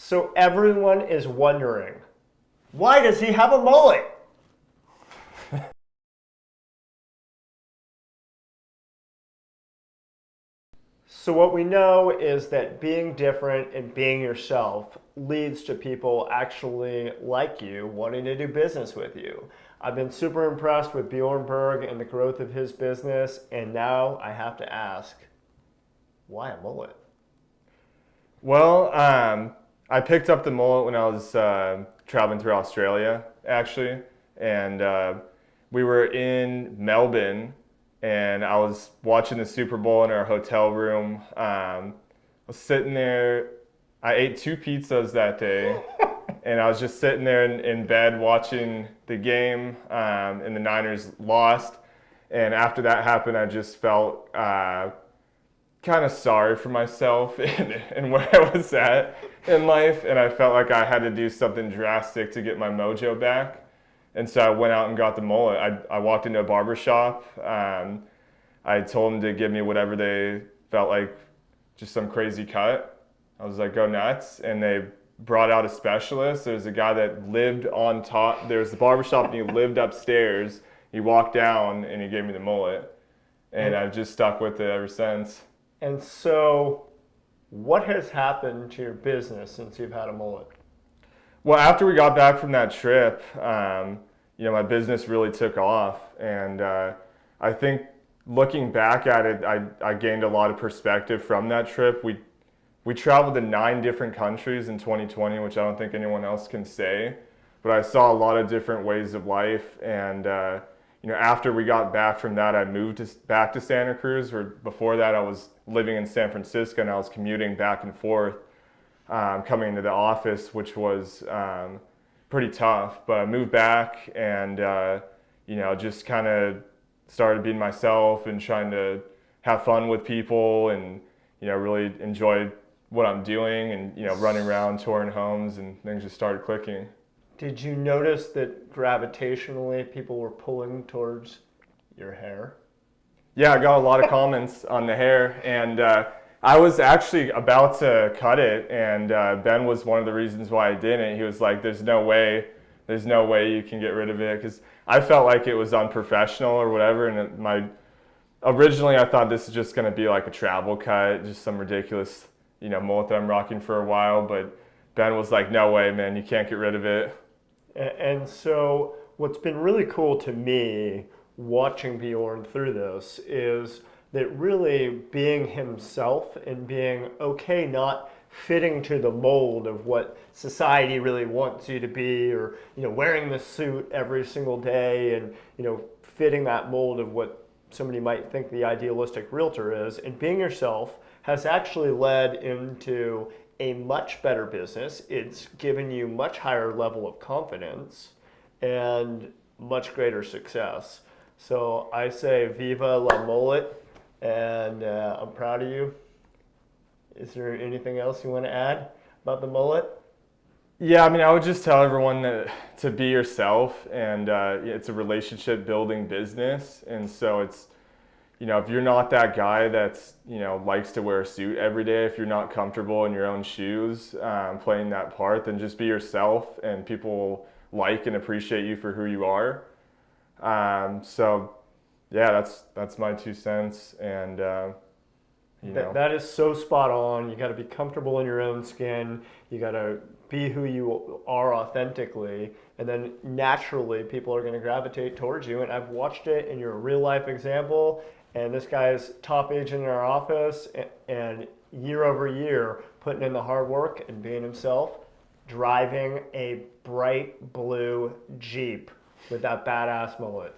So everyone is wondering, why does he have a mullet? So what we know is that being different and being yourself leads to people actually like you, wanting to do business with you. I've been super impressed with Bjorn and the growth of his business, and now I have to ask, why a mullet? Well, I picked up the mullet when I was traveling through Australia, actually, and we were in Melbourne, and I was watching the Super Bowl in our hotel room. I was sitting there. I ate 2 pizzas that day, and I was just sitting there in bed watching the game, and the Niners lost. And after that happened, I just felt kind of sorry for myself and where I was at in life, and I felt like I had to do something drastic to get my mojo back. And so I went out and got the mullet. I walked into a barber shop. I told them to give me whatever they felt like, just some crazy cut. I was like, go nuts. And they brought out a specialist. There's a guy that lived on top. There's the barber shop, and he lived upstairs. He walked down, and he gave me the mullet. And I've just stuck with it ever since. And so, what has happened to your business since you've had a mullet? Well, after we got back from that trip, my business really took off, and I think looking back at it, I gained a lot of perspective from that trip. We traveled to 9 different countries in 2020, which I don't think anyone else can say, but I saw a lot of different ways of life, and after we got back from that, I moved back to Santa Cruz. Where before that, I was living in San Francisco, and I was commuting back and forth, coming into the office, which was pretty tough. But I moved back, and just kind of started being myself and trying to have fun with people, and really enjoyed what I'm doing, and running around touring homes, and things just started clicking. Did you notice that gravitationally people were pulling towards your hair? Yeah, I got a lot of comments on the hair, and I was actually about to cut it, and Ben was one of the reasons why I didn't. He was like, there's no way you can get rid of it, because I felt like it was unprofessional or whatever, and originally I thought this is just going to be like a travel cut, just some ridiculous mullet that I'm rocking for a while, but Ben was like, no way, man, you can't get rid of it. And so what's been really cool to me watching Bjorn through this is that really being himself and being okay not fitting to the mold of what society really wants you to be, or wearing the suit every single day, and fitting that mold of what somebody might think the idealistic realtor is, and being yourself has actually led into a much better business. It's given you much higher level of confidence and much greater success. So I say viva la mullet, and I'm proud of you. Is there anything else you want to add about the mullet? Yeah, I would just tell everyone to be yourself, and it's a relationship building business, and so it's, if you're not that guy that's, likes to wear a suit every day, if you're not comfortable in your own shoes playing that part, then just be yourself, and people will like and appreciate you for who you are. So yeah, that's my 2 cents, and That is so spot on. You got to be comfortable in your own skin. You got to be who you are authentically, and then naturally people are going to gravitate towards you. And I've watched it, and you're a real life example. And this guy is top agent in our office, and year over year putting in the hard work and being himself, driving a bright blue Jeep with that badass mullet.